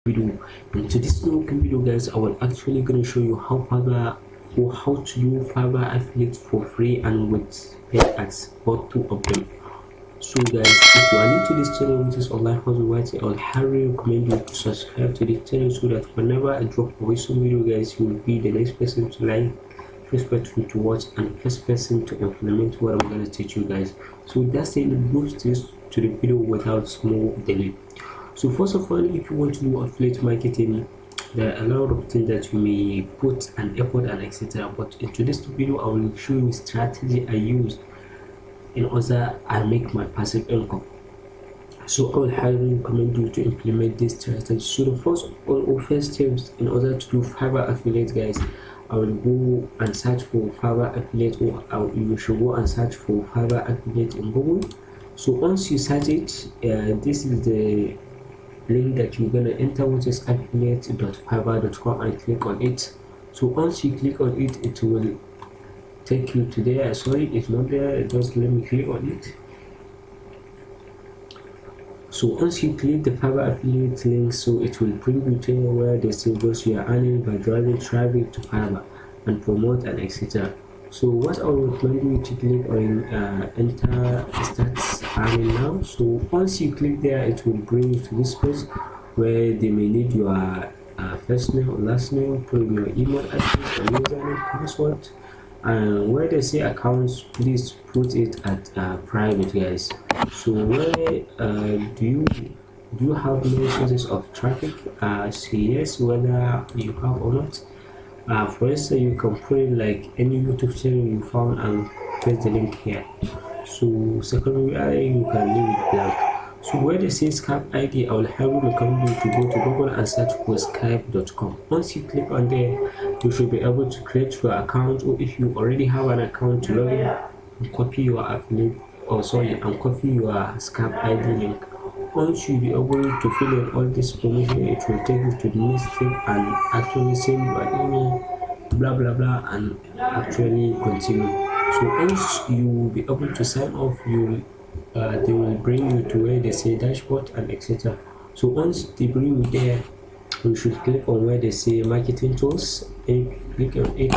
Video. In today's new video guys, I will actually gonna show you how to do Fiverr affiliate for free and with paid ads, both two of them. So guys, if you are new to this channel, which is online hustle writing, I will highly recommend you to subscribe to this channel so that whenever I drop a recent video guys, you will be the next person to like, first person to watch, and first person to implement what I'm gonna teach you guys. So that's it, move to the video without small delay. So first of all, if you want to do affiliate marketing, there are a lot of things that you may put an effort and etc. But in today's video, I will show you strategy I used in order I make my passive income. So I will highly recommend you to implement this strategy. So the first steps in order to do Fiverr affiliate guys, I will go and search for Fiverr affiliate, or you should go and search for Fiverr affiliate in Google. So once you search it, this is the link that you're gonna enter, which is affiliate.fiverr.com, and click on it. So once you click on it, it will take you to there. Sorry, it's not there, just let me click on it. So once you click the Fiverr affiliate link, so it will bring you to where they say what you are earning by driving traffic to Fiverr and promote and etc. So what I would recommend you to click on enter start earning now. So once you click there, it will bring you to this page where they may need your first name or last name, put in your email address, or username, password, and where they say accounts, please put it at private guys. So where do you have many sources of traffic? Say yes, whether you have or not. For instance, you can put it like any YouTube channel you found and paste the link here. So secondary, you can leave it blank. So where they say Skype ID, I will highly recommend you to go to Google and search for Skype.com. Once you click on there, you should be able to create your account, or if you already have an account, to log in and copy your affiliate, and copy your Skype ID link. Once you be able to fill in all this information, it will take you to the next step and actually send you an email, blah blah blah, and actually continue. So once you will be able to sign off, they will bring you to where they say dashboard and etc. So once they bring you there, you should click on where they say marketing tools, and click on it,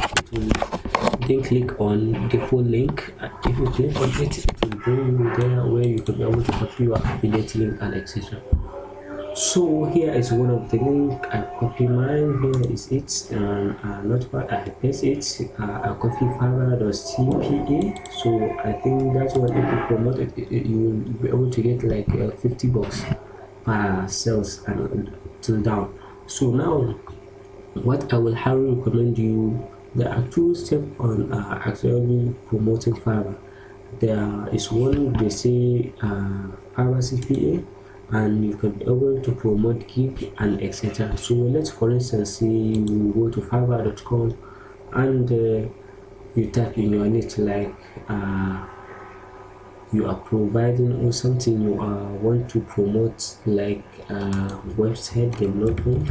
then click on the full link. If you click on it, it will bring you there where you can be able to copy your affiliate link and etc. So here is one of the link. I copy mine. Here is it, not bad. I paste it. I copy Fiverr.cpa. So I think that's what, if you promote it, you will be able to get like $50 per sales and till down. So now what I will highly recommend you, there are two steps on actually promoting Fiverr. There is one they say Fiverr CPA, and you can be able to promote gig and etc. So let's for instance say you go to Fiverr.com and you type in your niche, like you are providing or something you want to promote, like website development,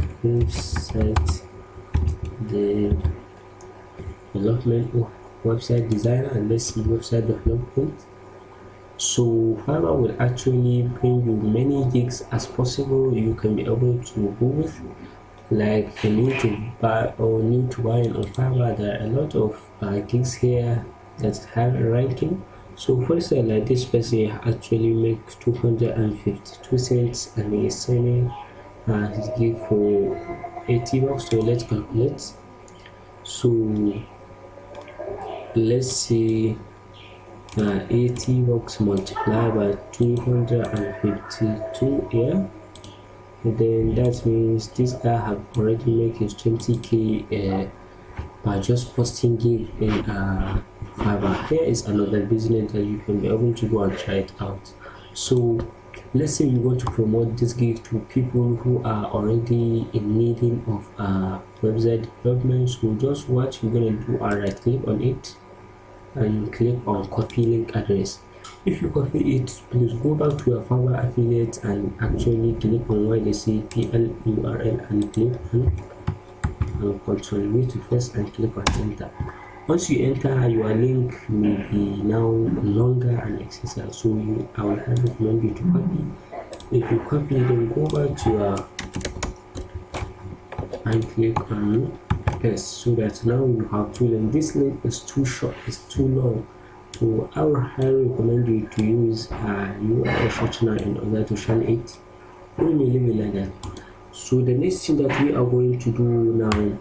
or website designer, and let's see website development. So Fiverr will actually bring you many gigs as possible you can be able to go with, like new to buy on Fiverr. There are a lot of gigs here that have a ranking. So for instance, like this person actually makes 252 cents and he is selling his gig for $80. So let's calculate. So let's see, $80 multiplied by 252 here, and then that means this guy have already made his 20k by just posting gig in Fiverr. Here is another business that you can be able to go and try it out. So let's say you want to promote this gig to people who are already in needing of website development. So just what you're gonna do, right click on it and click on copy link address. If you copy it, please go back to your Fiverr affiliate and actually click on where they say PL URL and click on Control V to first and click on enter. Once you enter, your link may be now longer and etc. So I will recommend you to copy. If you copy, then go back to your and click on yes, so that now you have two links. This link is too short, it's too long, so I would highly recommend you to use URL shortener in order to share it. We may leave it like that. So the next thing that we are going to do now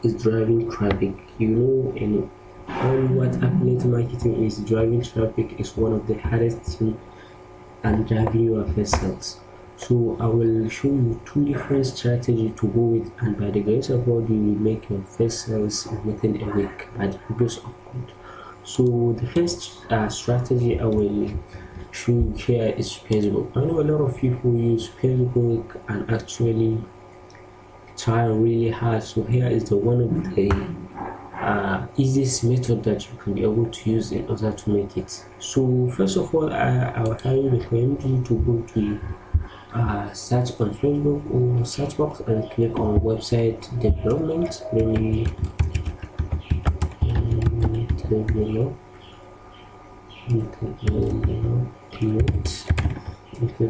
is driving traffic. You know, in all what affiliate marketing is, driving traffic is one of the hardest things and driving your first sales. So I will show you two different strategies to go with, and by the grace of God you will make your first sales within a week by the grace of God. So the first strategy I will show you here is Facebook. I know a lot of people use Facebook and actually try really hard. So here is the one of the easiest method that you can be able to use in order to make it. So first of all, I will highly recommend you to go to search on Facebook or search box and click on website development. Let me click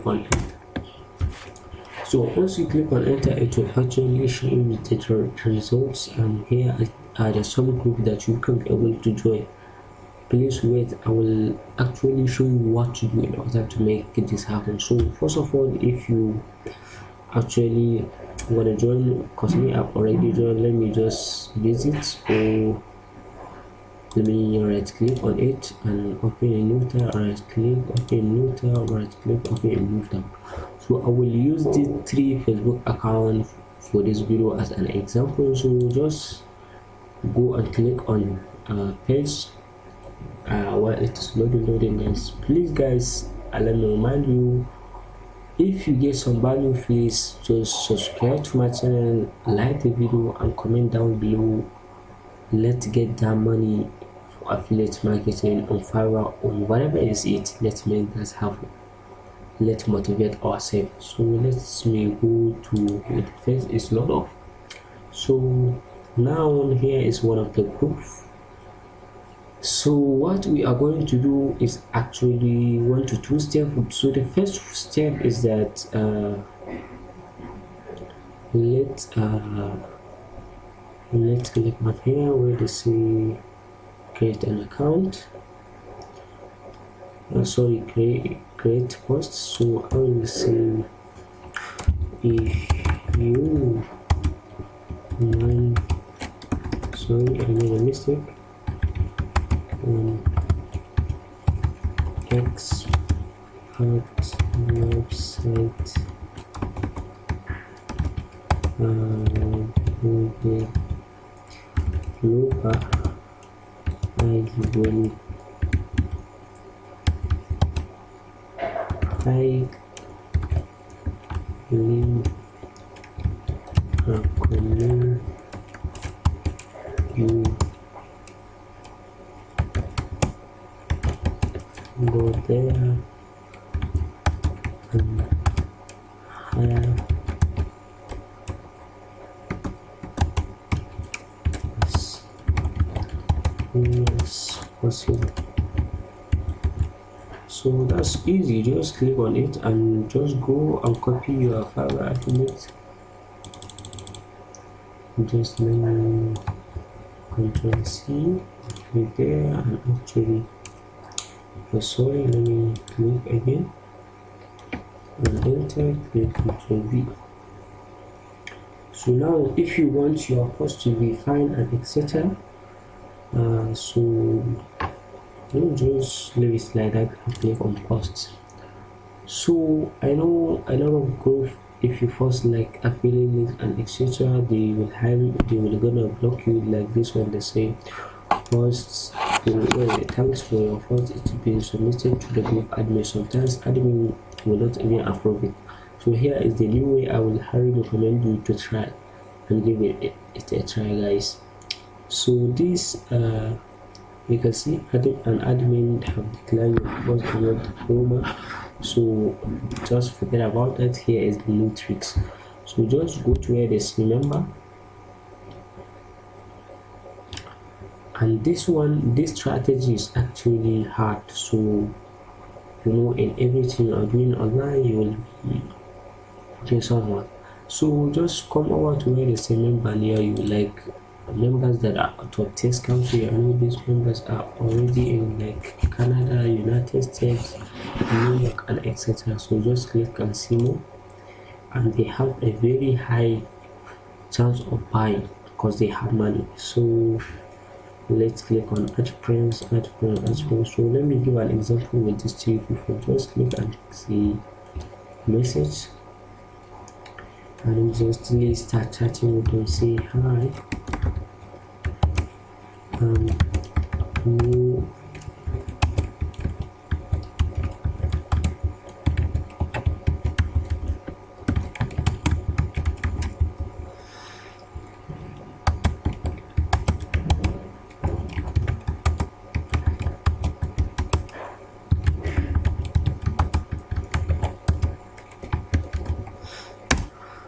on enter. So once you click on enter, it will actually show you the results, and here are the subgroup that you can be able to join. Please wait, I will actually show you what to do in order to make this happen. So first of all, if you actually want to join, because me I've already joined, let me just visit, or let me right click on it and open a new tab, right click, open a new tab, right click, open a new tab. So I will use these three Facebook accounts for this video as an example. So just go and click on page while it is loading guys. Please guys, let me remind you, if you get some value, please just subscribe to my channel, like the video and comment down below. Let's get that money for affiliate marketing on Fiverr or whatever is it. Let's make that happen. Let's motivate ourselves. So let's me go to the first is lot of. So now here is one of the proof. So what we are going to do is actually 1 to 2 steps. So the first step is that let's click on here where they say create an account. Sorry, create post. So I will say, if you mind, sorry, I made a mistake. Expert website Google local, I will recommend you go there and hire as soon as possible. So that's easy, just click on it and just go and copy your Fiverr affiliate. Just let me Ctrl C, click there, and actually sorry, let me click again and enter, click Ctrl V. So now if you want your post to be fine and etc., so you just leave it like that and click on post. So I know a lot of group, if you post like affiliate links and etc., they will gonna block you like this one. They say posts thanks for your post, it's been submitted to the group admin. Sometimes admin will not even approve it. So here is the new way I will highly recommend you to try and give it a try guys. So this you can see an admin have declined your post and your diploma, so just forget about that. Here is the new tricks. So just go to where they say remember, and this strategy is actually hard. So you know, in everything you are doing online, you will be putting someone. So just come over to where they say member near you, like members that are out of this country. I know these members are already in like Canada, United States, New York, and etc. So just click and see more, and they have a very high chance of buying because they have money. So let's click on add friends, add friends, add friends. So let me give an example with these three people. Just click and see message, and just start chatting with them. Say hi, new.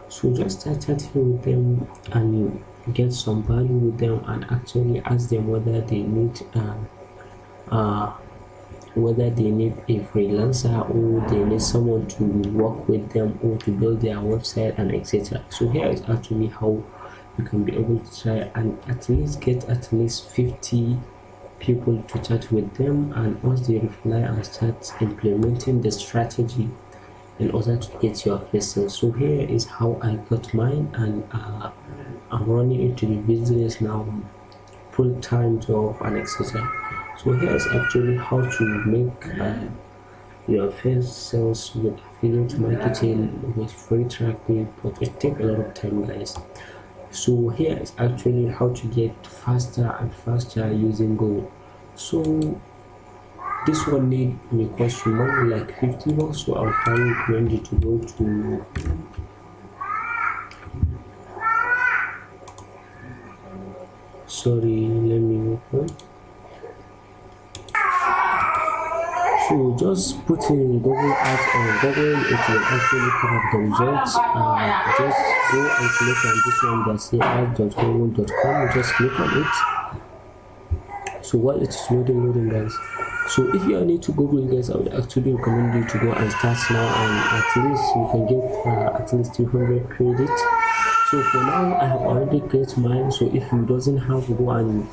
So just start chatting with them and get some value with them, and actually ask them whether they need a freelancer, or they need someone to work with them, or to build their website, and etc. So here is actually how you can be able to try and at least get at least 50 people to chat with them, and once they reply and start implementing the strategy in order to get your first sale. So here is how I got mine, and I'm running into the business now, full-time job, and etc. So here is actually how to make your first sales with affiliate marketing with free traffic, but it takes a lot of time, guys. So here is actually how to get faster and faster using Google. So this one need me cost you money like $50, so I'll highly recommend you to go to let me open. So just put in Google Ads on Google, it will actually put up the results. Just go and click on this one that say ads.google.com. Just click on it. So while it is loading, guys. So if you are new to Google, guys, I would actually recommend you to go and start now, and at least you can get at least 200 credits. So for now, I have already created mine. So if you doesn't have, go and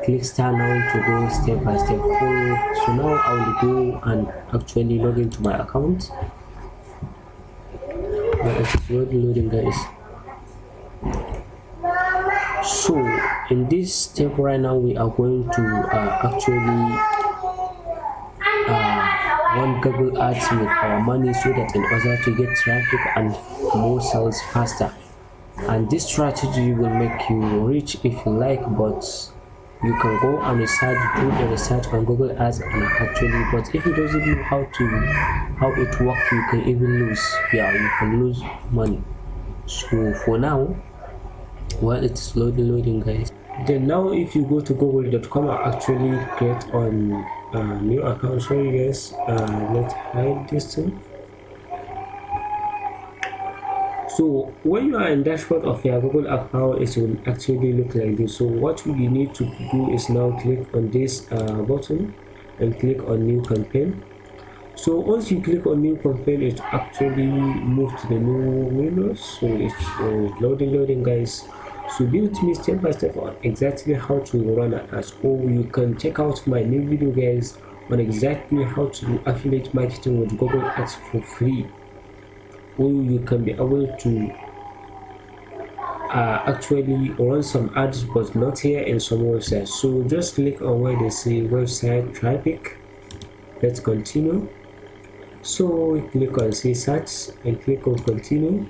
click start now to go step by step forward. So now I will go and actually log into my account. It is loading, guys. So in this step right now, we are going to actually run Google Ads with our money, so that in order to get traffic and more sales faster. And this strategy will make you rich if you like, but you can go and do the research on Google Ads and actually, but if you don't know how it works, you can even lose. Yeah, you can lose money. So for now, while it is loading, guys, then now if you go to google.com, I actually create on new account. Sorry guys, let's hide this thing. So when you are in dashboard of your Google account, it will actually look like this. So what you need to do is now click on this button and click on new campaign. So once you click on new campaign, it actually moves to the new window. So it's loading, guys. So be with me step by step on exactly how to run an ad, or you can check out my new video, guys, on exactly how to do affiliate marketing with Google Ads for free, or you can be able to actually run some ads, but not here in some websites. So just click on where they say website traffic. Let's continue. So click on say search and click on continue.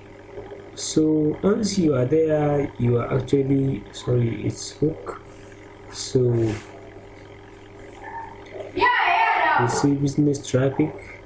So once you are there, you are actually, sorry, it's hook. So you see business traffic.